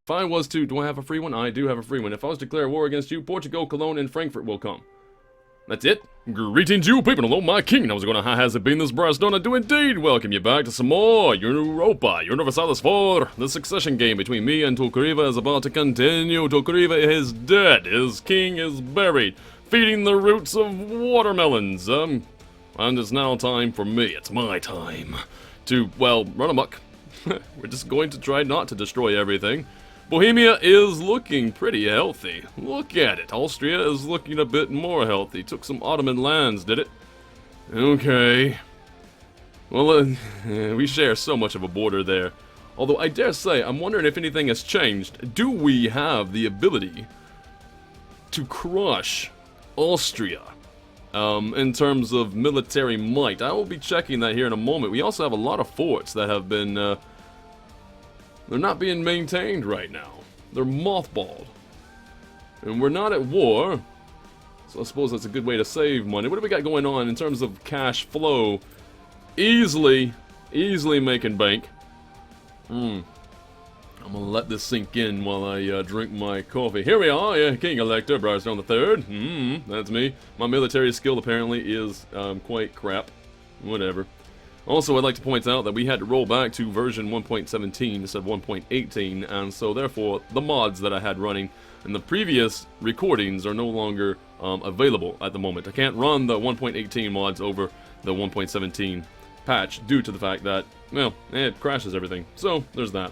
If I was to, do I have a free one? I do have a free one. If I was to declare war against you, Portugal, Cologne, and Frankfurt will come. That's it. Greetings, you people. Hello, my king. How's it going? How has it been this brass done? I do indeed welcome you back to some more Europa Universalis 4. The succession game between me and Tulkariva is about to continue. Tulkariva is dead. His king is buried, feeding the roots of watermelons. And it's now time for me. It's my time to, well, run amok. We're just going to try not to destroy everything. Bohemia is looking pretty healthy. Look at it. Austria is looking a bit more healthy. Took some Ottoman lands, did it? Okay. Well, we share so much of a border there. Although I dare say, I'm wondering if anything has changed. Do we have the ability to crush Austria in terms of military might? I will be checking that here in a moment. We also have a lot of forts that have been... they're not being maintained right now. They're mothballed. And we're not at war. So I suppose that's a good way to save money. What do we got going on in terms of cash flow? Easily making bank. I'm gonna let this sink in while I drink my coffee. Here we are, yeah, King Elector, Briar the Third. That's me. My military skill apparently is quite crap. Whatever. Also, I'd like to point out that we had to roll back to version 1.17 instead of 1.18, and so therefore the mods that I had running in the previous recordings are no longer available at the moment. I can't run the 1.18 mods over the 1.17 patch due to the fact that, well, it crashes everything. So, there's that.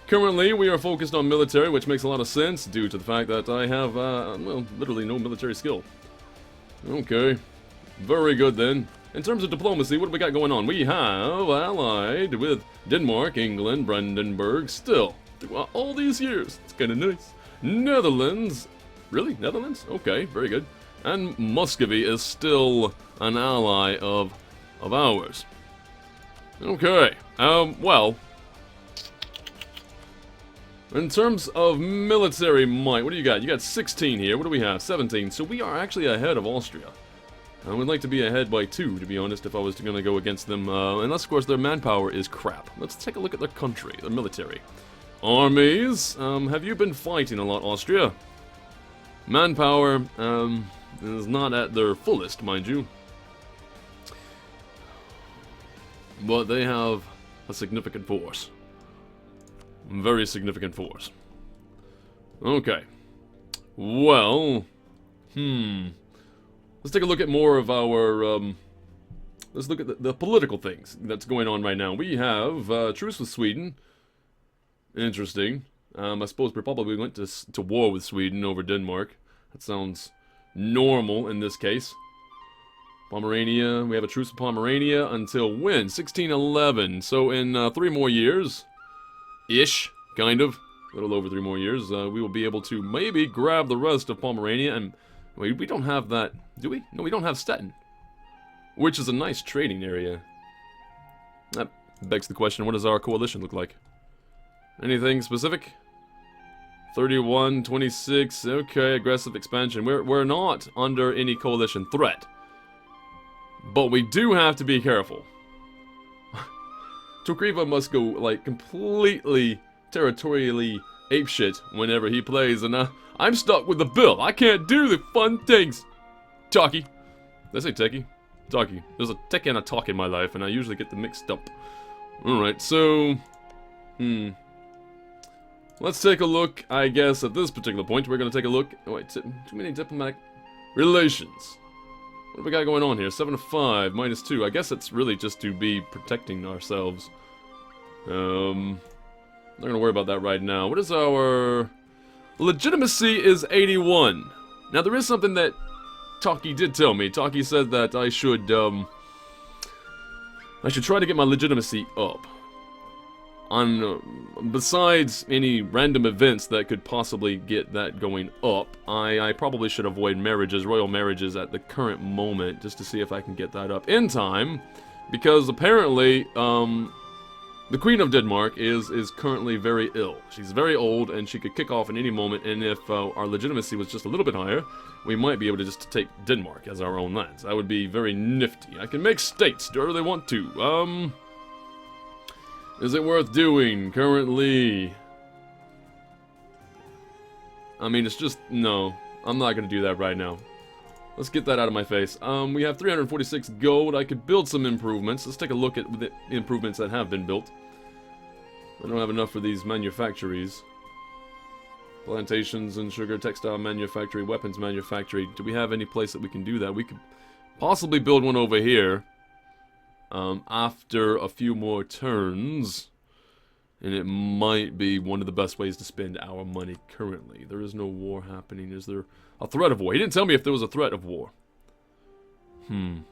Currently, we are focused on military, which makes a lot of sense due to the fact that I have, well, literally no military skill. Okay. Very good then. In terms of diplomacy, what do we got going on? We have allied with Denmark, England, Brandenburg, still, throughout all these years. It's kind of nice. Netherlands. Really? Netherlands? Okay, very good. And Muscovy is still an ally of ours. Okay, well, in terms of military might, what do you got? You got 16 here. What do we have? 17. So we are actually ahead of Austria. I would like to be ahead by 2, to be honest, if I was going to go against them. Unless, of course, their manpower is crap. Let's take a look at their country, their military. Armies. Have you been fighting a lot, Austria? Manpower is not at their fullest, mind you. But they have a significant force. Very significant force. Okay. Well, let's take a look at more of our, let's look at the political things that's going on right now. We have truce with Sweden. Interesting. I suppose we probably went to war with Sweden over Denmark. That sounds normal in this case. Pomerania, we have a truce with Pomerania until when? 1611. So in 3 more years, ish, kind of, a little over 3 more years, we will be able to maybe grab the rest of Pomerania. And wait, we don't have that, do we? No, we don't have Stettin, which is a nice trading area. That begs the question, what does our coalition look like? Anything specific? 31, 26, okay, aggressive expansion. We're not under any coalition threat. But we do have to be careful. Tulkariva must go, like, completely territorially apeshit whenever he plays, and I'm stuck with the bill. I can't do the fun things. Talkie. Did I say techie? Talkie. There's a tech and a talk in my life, and I usually get them mixed up. Alright, so... let's take a look, I guess, at this particular point. We're going to take a look... Oh, wait, too many diplomatic relations. What have we got going on here? 7 to 5, minus 2. I guess it's really just to be protecting ourselves. Not gonna worry about that right now. What is our... legitimacy is 81. Now, there is something that Talkie did tell me. Talkie said that I should try to get my legitimacy up. Besides any random events that could possibly get that going up, I probably should avoid marriages, royal marriages at the current moment, just to see if I can get that up in time, because apparently, the Queen of Denmark is currently very ill. She's very old, and she could kick off at any moment, and if our legitimacy was just a little bit higher, we might be able to just take Denmark as our own lands. That would be very nifty. I can make states, do whatever they want to. Is it worth doing? Currently, I mean, it's just, no. I'm not going to do that right now. Let's get that out of my face. We have 346 gold. I could build some improvements. Let's take a look at the improvements that have been built. I don't have enough for these manufactories. Plantations and sugar, textile manufactory, weapons manufactory. Do we have any place that we can do that? We could possibly build one over here. After a few more turns. And it might be one of the best ways to spend our money currently. There is no war happening. Is there a threat of war? He didn't tell me if there was a threat of war. Anyway,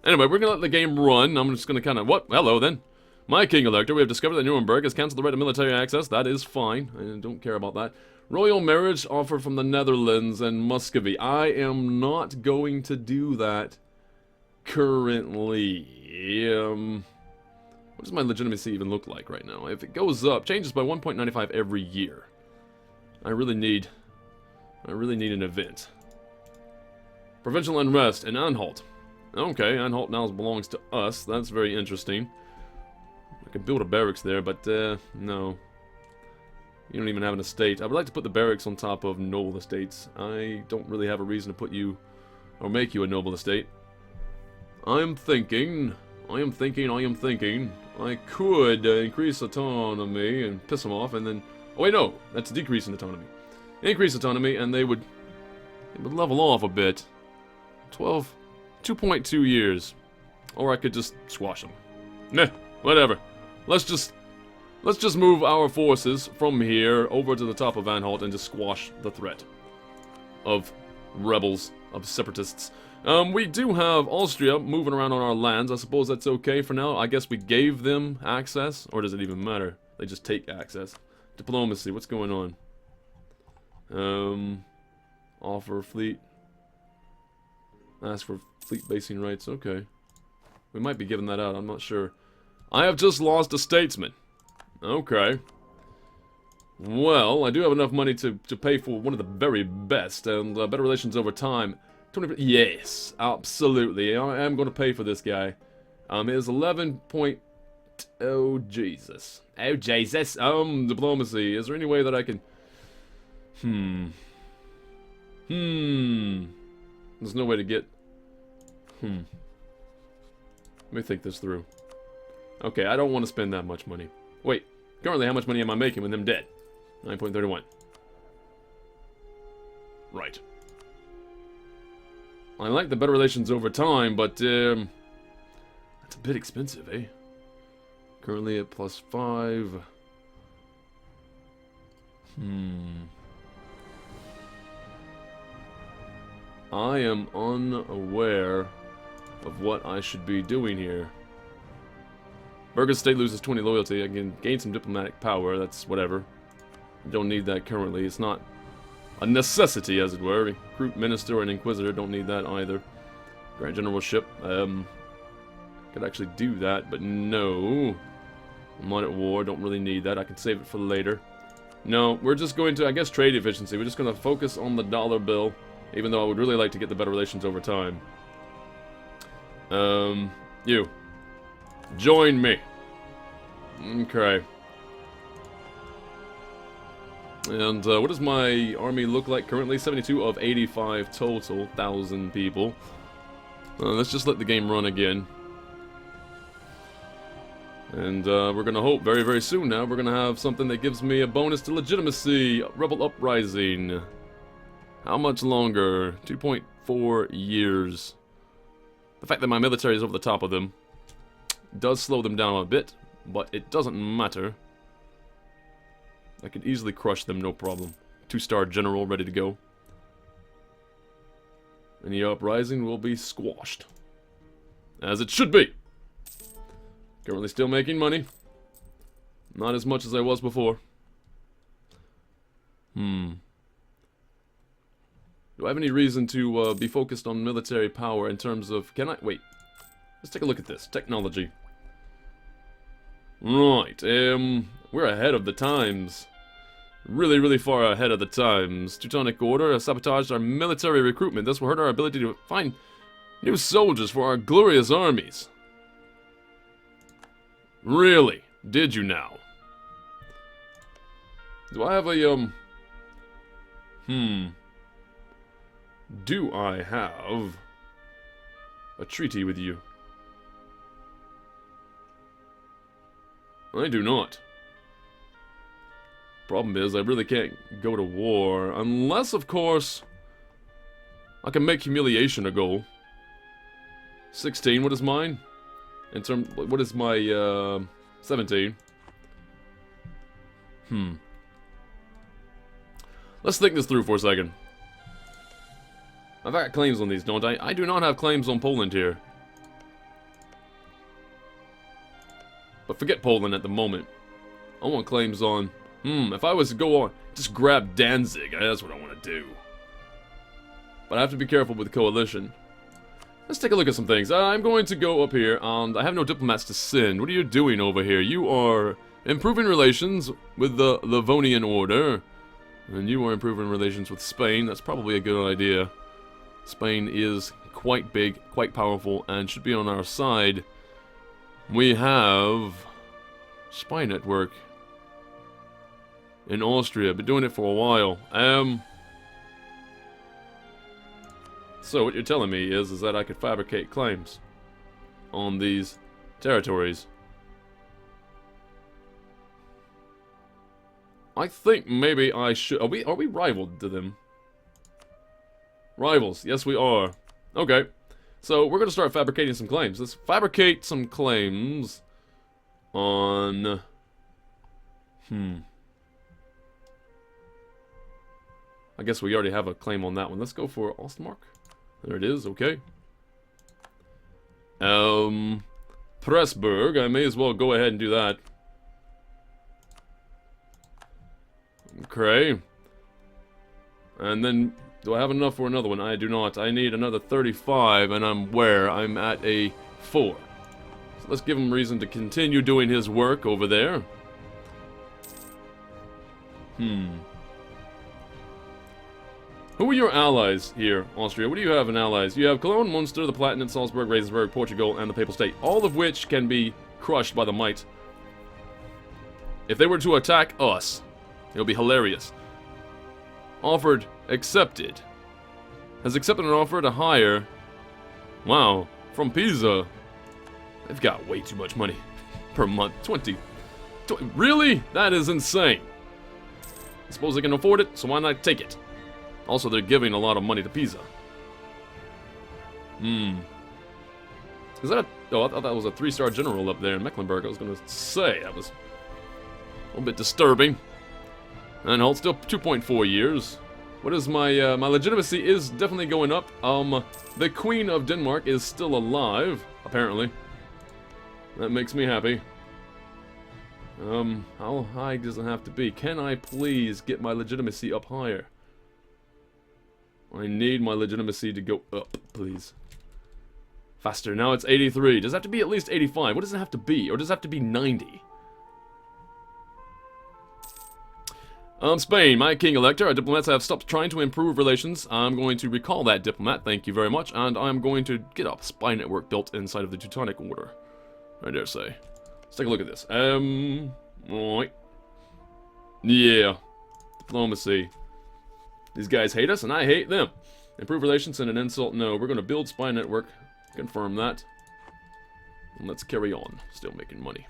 we're going to let the game run. I'm just going to kind of... What? Hello, then. My King Elector, we have discovered that Nuremberg has cancelled the right of military access. That is fine. I don't care about that. Royal marriage offer from the Netherlands and Muscovy. I am not going to do that currently. What does my legitimacy even look like right now? If it goes up, changes by 1.95 every year. I really need an event. Provincial unrest in Anhalt. Okay, Anhalt now belongs to us. That's very interesting. I could build a barracks there, but no. You don't even have an estate. I would like to put the barracks on top of noble estates. I don't really have a reason to put you or make you a noble estate. I am thinking I could increase autonomy and piss them off, and then... Oh wait, no, that's decreasing autonomy. Increase autonomy, and they would level off a bit. 2.2 years. Or I could just squash them. Meh, whatever. Let's just move our forces from here over to the top of Anhalt and just squash the threat of rebels, of separatists. We do have Austria moving around on our lands. I suppose that's okay for now. I guess we gave them access, or does it even matter? They just take access. Diplomacy, what's going on? Offer fleet. Ask for fleet basing rights, okay. We might be giving that out, I'm not sure. I have just lost a statesman. Okay. Well, I do have enough money to pay for one of the very best, and better relations over time. 20%, yes, absolutely. I am going to pay for this guy. It is 11 point... Oh, Jesus. Oh, Jesus. Diplomacy. Is there any way that I can... There's no way to get... Let me think this through. Okay, I don't want to spend that much money. Wait, currently how much money am I making with them dead? 9.31. Right. I like the better relations over time, but, that's a bit expensive, eh? Currently at +5. I am unaware of what I should be doing here. Burgess State loses 20 loyalty. I can gain some diplomatic power. That's whatever. Don't need that currently. It's not a necessity, as it were. Recruit Minister and Inquisitor. Don't need that either. Grand Generalship. Could actually do that, but no. I'm not at war. Don't really need that. I can save it for later. No, we're just going to, I guess, trade efficiency. We're just going to focus on the dollar bill, even though I would really like to get the better relations over time. You. Join me. Okay. And, what does my army look like currently? 72 of 85 total, 1,000 people. Let's just let the game run again. And, we're gonna hope very, very soon now we're gonna have something that gives me a bonus to legitimacy. Rebel Uprising. How much longer? 2.4 years. The fact that my military is over the top of them does slow them down a bit, but it doesn't matter. I could easily crush them, no problem. 2-star general ready to go. And the uprising will be squashed. As it should be. Currently still making money. Not as much as I was before. Do I have any reason to be focused on military power in terms of... Can I... Wait. Let's take a look at this. Technology. Right. We're ahead of the times. Really, really far ahead of the times. Teutonic Order has sabotaged our military recruitment. This will hurt our ability to find new soldiers for our glorious armies. Really? Did you now? Do I have a, Do I have a treaty with you? I do not. Problem is, I really can't go to war, unless, of course, I can make humiliation a goal. 16, what is mine? What is my, 17? Let's think this through for a second. I've got claims on these, don't I? I do not have claims on Poland here. But forget Poland at the moment. I want claims on... if I was to go on, just grab Danzig. That's what I want to do. But I have to be careful with the coalition. Let's take a look at some things. I'm going to go up here, and I have no diplomats to send. What are you doing over here? You are improving relations with the Livonian Order. And you are improving relations with Spain. That's probably a good idea. Spain is quite big, quite powerful, and should be on our side. We have spy network in Austria. Been doing it for a while. So what you're telling me is that I could fabricate claims on these territories. I think maybe I should. Are we rivaled to them? Rivals. Yes, we are. Okay. So we're gonna start fabricating some claims. Let's fabricate some claims on. I guess we already have a claim on that one. Let's go for Ostmark. There it is. Okay. Pressburg. I may as well go ahead and do that. Okay. And then, do I have enough for another one? I do not. I need another 35, and I'm at a 4. So let's give him reason to continue doing his work over there. Who are your allies here, Austria? What do you have in allies? You have Cologne, Munster, the Palatinate, Salzburg, Regensburg, Portugal, and the Papal State. All of which can be crushed by the might. If they were to attack us, it would be hilarious. Offered, accepted. Has accepted an offer to hire. Wow, from Pisa. They've got way too much money per month. 20. Really? That is insane. I suppose they can afford it, so why not take it? Also, they're giving a lot of money to Pisa. Is that a... Oh, I thought that was a 3-star general up there in Mecklenburg. I was going to say, that was a little bit disturbing. And hold, still 2.4 years. What is my... my legitimacy is definitely going up. The Queen of Denmark is still alive, apparently. That makes me happy. How high does it have to be? Can I please get my legitimacy up higher? I need my legitimacy to go up, please. Faster. Now it's 83. Does it have to be at least 85? What does it have to be? Or does it have to be 90? Spain, my king-elector. Our diplomats have stopped trying to improve relations. I'm going to recall that diplomat, thank you very much, and I'm going to get a spy network built inside of the Teutonic Order. I dare say. Let's take a look at this. Right. Yeah. Diplomacy. These guys hate us, and I hate them. Improve relations and an insult? No. We're going to build spy network. Confirm that. And let's carry on. Still making money.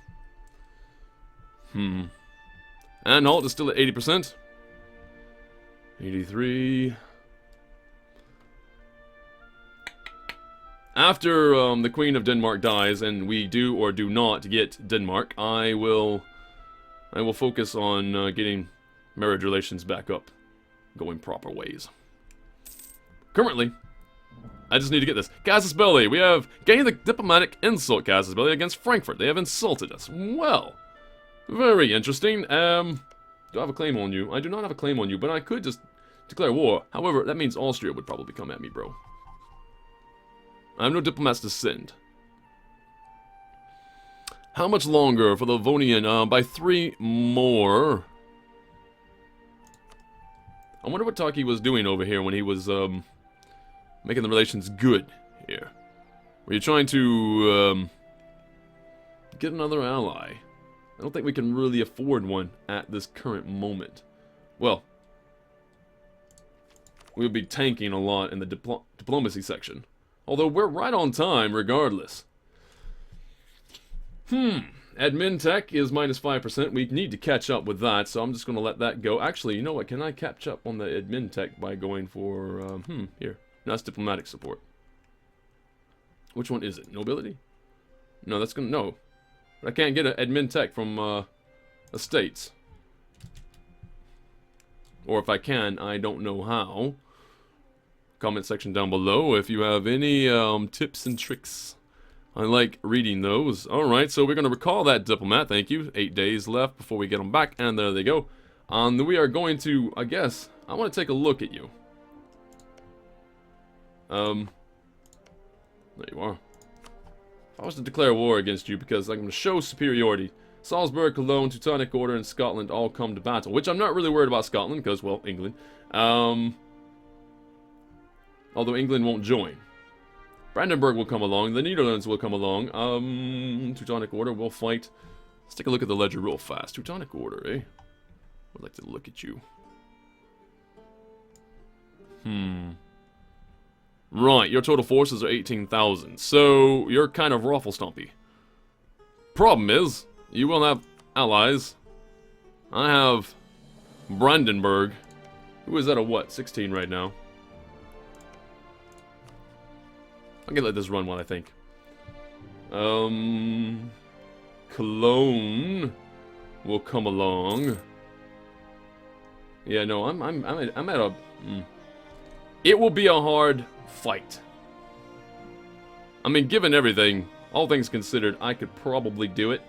And Halt is still at 80%. 83. After the Queen of Denmark dies, and we do or do not get Denmark, I will focus on getting marriage relations back up. Going proper ways. Currently, I just need to get this. Casus Belli. We have gained the diplomatic insult, Casus Belli, against Frankfurt. They have insulted us. Well, very interesting. Do I have a claim on you? I do not have a claim on you, but I could just declare war. However, that means Austria would probably come at me, bro. I have no diplomats to send. How much longer for the Livonian? By 3 more. I wonder what Taki was doing over here when he was making the relations good here. Were you trying to get another ally? I don't think we can really afford one at this current moment. Well, we would be tanking a lot in the diplomacy section. Although we're right on time regardless. Admin tech is minus 5%. We need to catch up with that, so I'm just going to let that go. Actually, you know what? Can I catch up on the admin tech by going for, here. No, that's diplomatic support. Which one is it? Nobility? No, that's going to, no. But I can't get an admin tech from, estates. Or if I can, I don't know how. Comment section down below if you have any, tips and tricks. I like reading those. Alright, so we're going to recall that diplomat, thank you. 8 days left before we get them back, and there they go. And we are going to, I guess, I want to take a look at you. There you are. If I was to declare war against you, because I'm going to show superiority. Salzburg, Cologne, Teutonic Order, and Scotland all come to battle. Which I'm not really worried about Scotland, because, well, England. Although England won't join. Brandenburg will come along. The Netherlands will come along. Teutonic Order will fight. Let's take a look at the ledger real fast. Teutonic Order, eh? I'd like to look at you. Right, your total forces are 18,000. So, you're kind of ruffle-stumpy. Problem is, you will have allies. I have Brandenburg. Who is at a what? 16 right now. I'm gonna let this run while I think. Cologne will come along. Yeah, no, I'm at a. It will be a hard fight. I mean, given everything, all things considered, I could probably do it.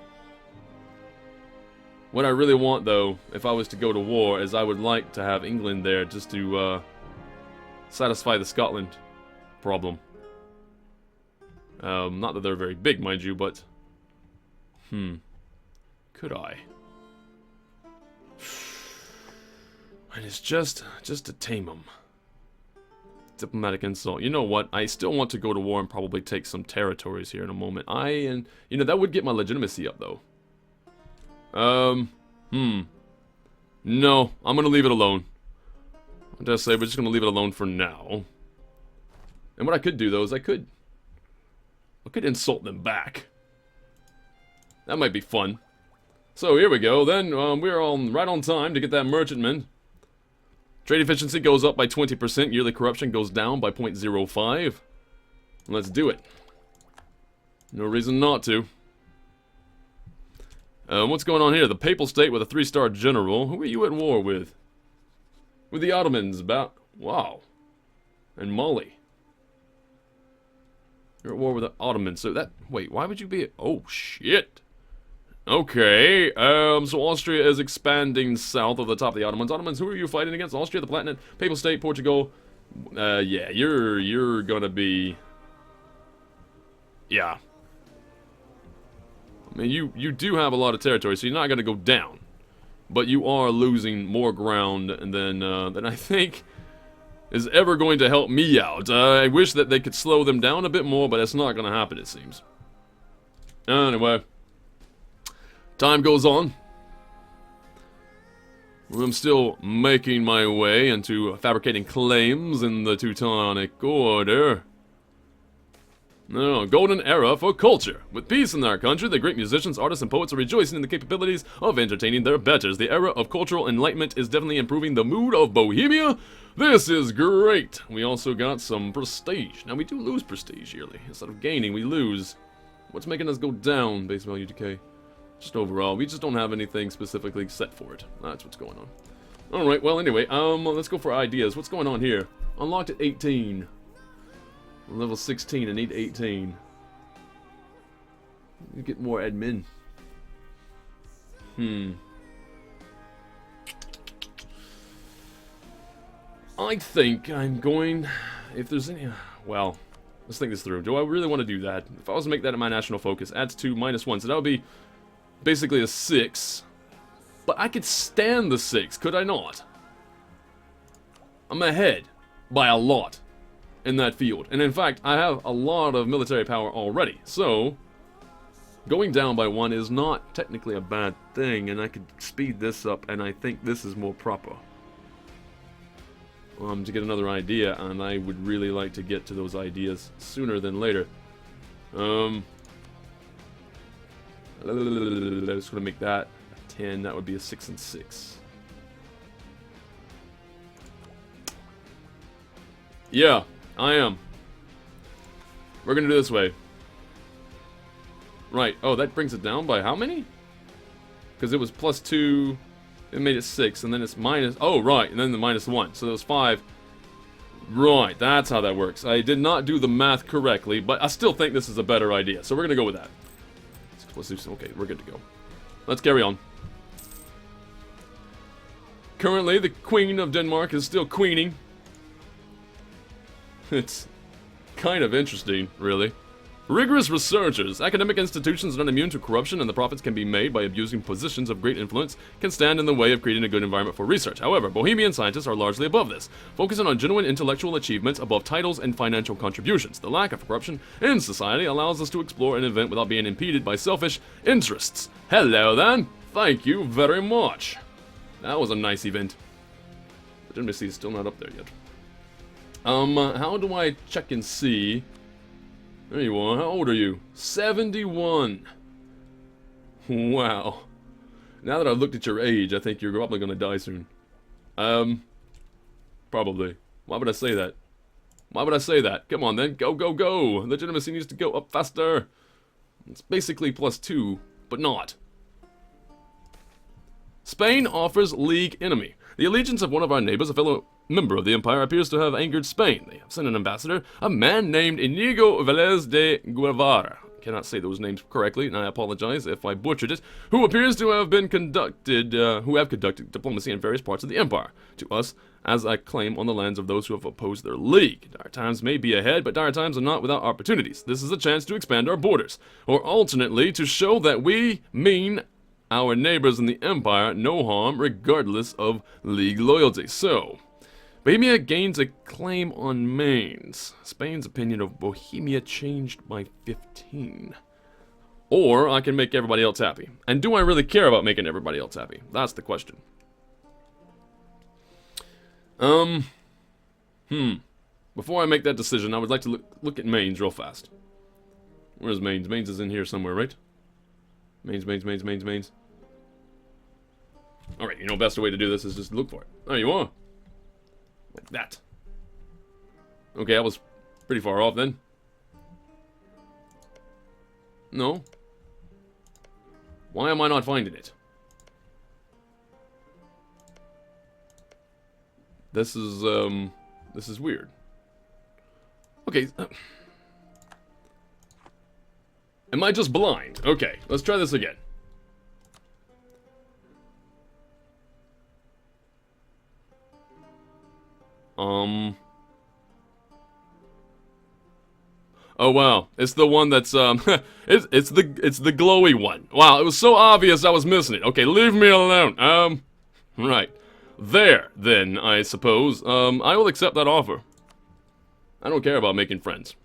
What I really want, though, if I was to go to war, is I would like to have England there just to satisfy the Scotland problem. Not that they're very big, mind you, but... Could I? And it's just to tame them. Diplomatic insult. You know what? I still want to go to war and probably take some territories here in a moment. You know, that would get my legitimacy up, though. No, I'm gonna leave it alone. I'll just say we're just gonna leave it alone for now. And what I could do, though, is I could insult them back. That might be fun. So here we go. Then we're right on time to get that merchantman. Trade efficiency goes up by 20%. Yearly corruption goes down by 0.05. Let's do it. No reason not to. What's going on here? The Papal State with a 3-star general. Who are you at war with? With the Ottomans. Wow. And Mali. You're at war with the Ottomans. So that... Wait, why would you be... Oh, shit. Okay. So Austria is expanding south of the top of the Ottomans. Ottomans, who are you fighting against? Austria, the Palatinate, Papal State, Portugal. Yeah, you're gonna be... Yeah. I mean, you do have a lot of territory, so you're not gonna go down. But you are losing more ground than I think... is ever going to help me out. I wish that they could slow them down a bit more, but it's not going to happen, it seems. Anyway. Time goes on. I'm still making my way into fabricating claims in the Teutonic Order. No, golden era for culture. With peace in our country, the great musicians, artists, and poets are rejoicing in the capabilities of entertaining their betters. The era of cultural enlightenment is definitely improving the mood of Bohemia. This is great. We also got some prestige. Now, we do lose prestige yearly. Instead of gaining, we lose. What's making us go down, base value decay? Just overall, we just don't have anything specifically set for it. That's what's going on. Alright, well, anyway, let's go for ideas. What's going on here? Unlocked at 18. Level 16, I need 18. You get more admin. I think I'm going... If there's any... Well, let's think this through. Do I really want to do that? If I was to make that my national focus, adds 2, -1. So that would be basically a 6. But I could stand the 6, could I not? I'm ahead by a lot in that field. And in fact, I have a lot of military power already. So, going down by 1 is not technically a bad thing. And I could speed this up, and I think this is more proper. to get another idea, and I would really like to get to those ideas sooner than later. I'm just gonna make that a 10. That would be a 6 and 6. Yeah, I am. We're gonna do it this way. Right. Oh, that brings it down by how many? Because it was +2. It made it 6, and then it's minus... Oh, right, and then the -1. So that was 5. Right, that's how that works. I did not do the math correctly, but I still think this is a better idea. So we're going to go with that. 6 + 2, okay, we're good to go. Let's carry on. Currently, the Queen of Denmark is still queening. It's kind of interesting, really. Rigorous researchers, academic institutions are not immune to corruption, and the profits can be made by abusing positions of great influence can stand in the way of creating a good environment for research. However, Bohemian scientists are largely above this, focusing on genuine intellectual achievements above titles and financial contributions. The lack of corruption in society allows us to explore an event without being impeded by selfish interests. Hello then, thank you very much. That was a nice event. The Legitimacy is still not up there yet. How do I check and see? There you are. How old are you? 71. Wow. Now that I've looked at your age, I think you're probably going to die soon. Probably. Why would I say that? Why would I say that? Come on then. Go, go, go. Legitimacy needs to go up faster. It's basically +2, but not. Spain offers league enemy. The allegiance of one of our neighbors, a fellow member of the Empire, appears to have angered Spain. They have sent an ambassador, a man named Inigo Velez de Guevara. I cannot say those names correctly, and I apologize if I butchered it. Who appears to have been conducted diplomacy in various parts of the Empire. To us, as a claim on the lands of those who have opposed their league. Dire times may be ahead, but dire times are not without opportunities. This is a chance to expand our borders, or alternately, to show that we mean our neighbors in the Empire no harm, regardless of league loyalty. So, Bohemia gains a claim on Mainz. Spain's opinion of Bohemia changed by 15. Or I can make everybody else happy. And do I really care about making everybody else happy? That's the question. Before I make that decision, I would like to look at Mainz real fast. Where's Mainz? Mainz is in here somewhere, right? Mainz. Alright, you know, best way to do this is just look for it. There you are. Like that. Okay, I was pretty far off then. No. Why am I not finding it? This is weird. Okay. Am I just blind? Okay, let's try this again. Oh wow, it's the one that's it's the glowy one. Wow, it was so obvious I was missing it. Okay, leave me alone. Right. There, then, I suppose. I will accept that offer. I don't care about making friends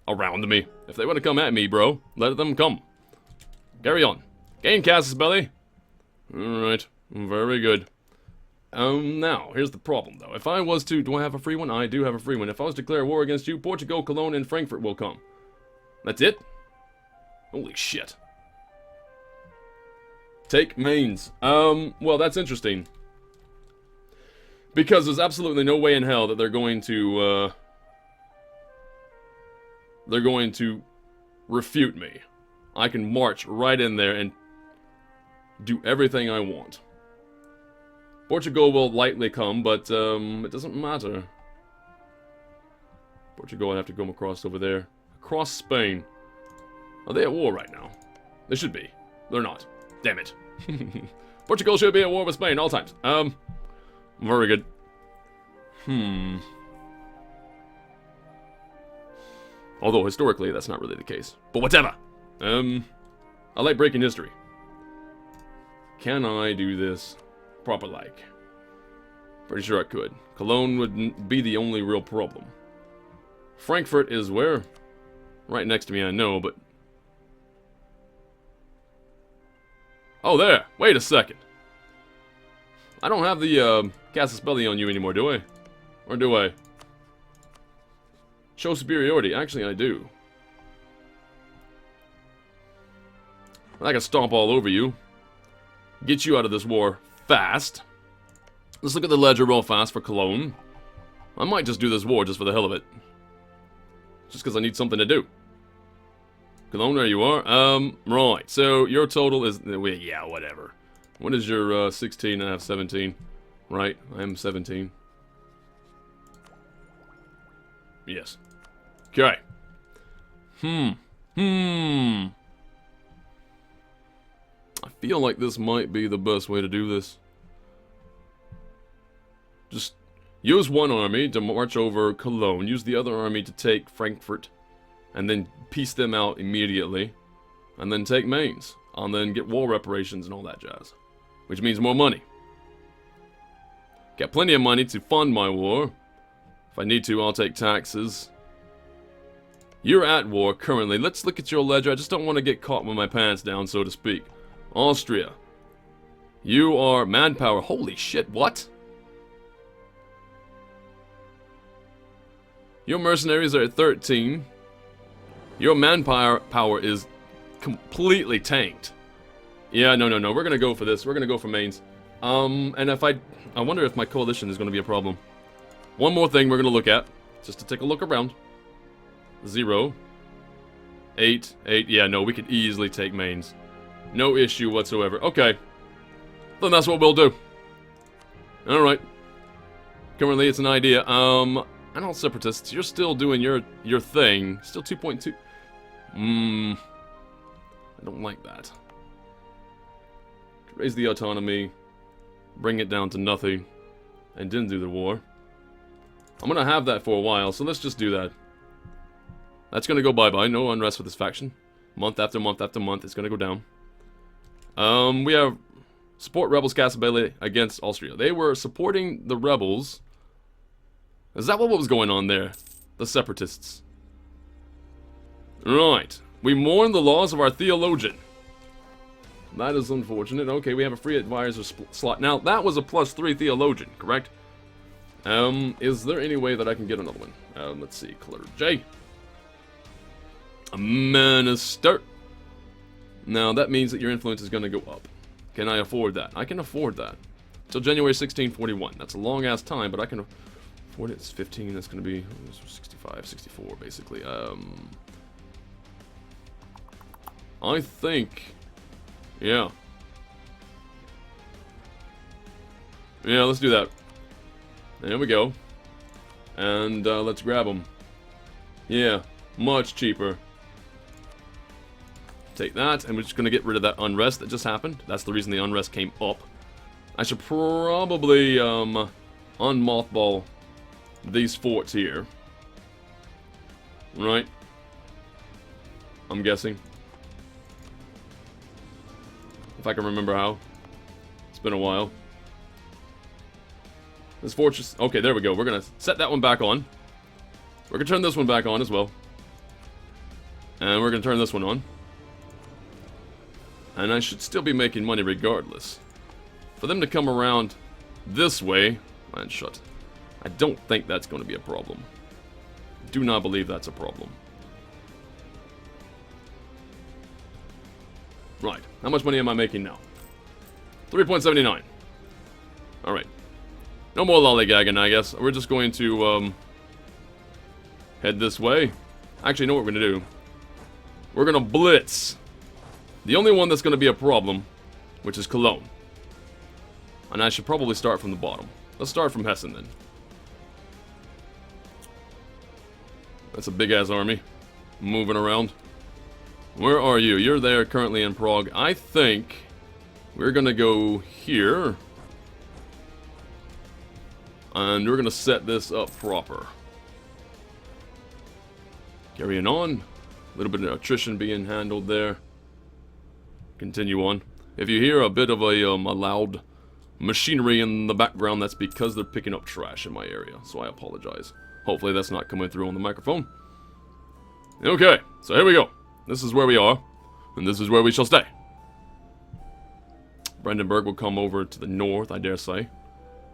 around me. If they want to come at me, bro, let them come. Carry on. Gain Casus Belli. Alright, very good. Now, here's the problem, though. If I was to... Do I have a free one? I do have a free one. If I was to declare war against you, Portugal, Cologne, and Frankfurt will come. That's it? Holy shit. Take Mainz. Well, that's interesting. Because there's absolutely no way in hell that they're going to refute me. I can march right in there and do everything I want. Portugal will likely come, but it doesn't matter. Portugal would have to go across over there. Across Spain. Are they at war right now? They should be. They're not. Damn it. Portugal should be at war with Spain all times. Very good. Although, historically, that's not really the case. But whatever. I like breaking history. Can I do this proper-like? Pretty sure I could. Cologne would be the only real problem. Frankfurt is where? Right next to me, I know, but... Oh, there! Wait a second! I don't have the, Casus Belli on you anymore, do I? Or do I? Show superiority. Actually, I do. I can stomp all over you. Get you out of this war fast. Let's look at the ledger real fast for Cologne. I might just do this war just for the hell of it. Just because I need something to do. Cologne, there you are. Right. So your total is... yeah, whatever. What is your 16 and I have 17? Right. I am 17. Yes. Okay. I feel like this might be the best way to do this. Just use one army to march over Cologne. Use the other army to take Frankfurt. And then piece them out immediately. And then take Mainz. And then get war reparations and all that jazz. Which means more money. Got plenty of money to fund my war. If I need to, I'll take taxes. You're at war currently. Let's look at your ledger. I just don't want to get caught with my pants down, so to speak. Austria. You are manpower. Holy shit, what? Your mercenaries are at 13. Your manpower is completely tanked. Yeah, no. We're going to go for this. We're going to go for Mainz. And if I wonder if my coalition is going to be a problem. One more thing we're going to look at. Just to take a look around. 0. 8. 8. Yeah, no, we could easily take Mainz. No issue whatsoever. Okay. Then that's what we'll do. Alright. Currently, it's an idea. I know separatists, you're still doing your thing. Still 2.2. I don't like that. Raise the autonomy. Bring it down to nothing. And didn't do the war. I'm gonna have that for a while, so let's just do that. That's gonna go bye-bye. No unrest with this faction. Month after month after month, it's gonna go down. We have support rebels Casabelli against Austria. They were supporting the rebels. Is that what was going on there? The separatists. Right. We mourn the loss of our theologian. That is unfortunate. Okay, we have a free advisor slot. Now, that was a +3 theologian, correct? Is there any way that I can get another one? Let's see. Clergy. A minister. Now, that means that your influence is going to go up. Can I afford that? I can afford that. Till January 1641. That's a long-ass time, but I can afford it. It's 15. That's going to be 65, 64, basically. I think... Yeah. Yeah, let's do that. There we go. And let's grab them. Yeah, much cheaper. Take that, and we're just going to get rid of that unrest that just happened. That's the reason the unrest came up. I should probably unmothball these forts here. Right? I'm guessing. If I can remember how. It's been a while. This fortress... Okay, there we go. We're going to set that one back on. We're going to turn this one back on as well. And we're going to turn this one on. And I should still be making money regardless. For them to come around this way... Man, shut. I don't think that's going to be a problem. Do not believe that's a problem. Right. How much money am I making now? 3.79. Alright. No more lollygagging, I guess. We're just going to, head this way. Actually, you know what we're going to do? We're going to blitz. The only one that's going to be a problem, which is Cologne. And I should probably start from the bottom. Let's start from Hessen, then. That's a big-ass army. Moving around. Where are you? You're there currently in Prague. I think we're going to go here. And we're going to set this up proper. Carrying on. A little bit of attrition being handled there. Continue on. If you hear a bit of a loud machinery in the background, that's because they're picking up trash in my area. So I apologize. Hopefully that's not coming through on the microphone. Okay, so here we go. This is where we are, and this is where we shall stay. Brandenburg will come over to the north, I dare say.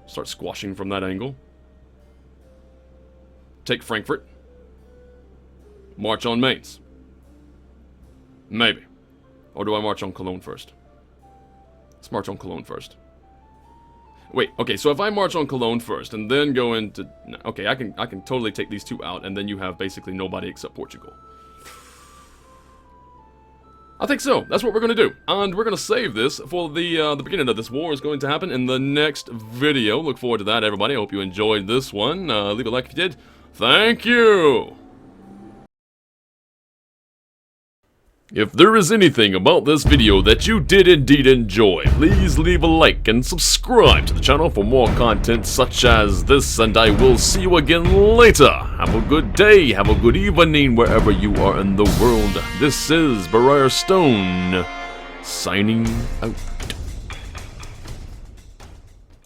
Start squashing from that angle. take Frankfurt. March on Mainz. Maybe. Or do I march on Cologne first? Let's march on Cologne first. Wait, okay, so if I march on Cologne first and then go into... Okay, I can totally take these two out, and then you have basically nobody except Portugal. I think so. That's what we're going to do. And we're going to save this for the beginning of this war is going to happen in the next video. Look forward to that, everybody. I hope you enjoyed this one. Leave a like if you did. Thank you! If there is anything about this video that you did indeed enjoy, please leave a like and subscribe to the channel for more content such as this, and I will see you again later. Have a good day, have a good evening wherever you are in the world. This is Briar Stone, signing out.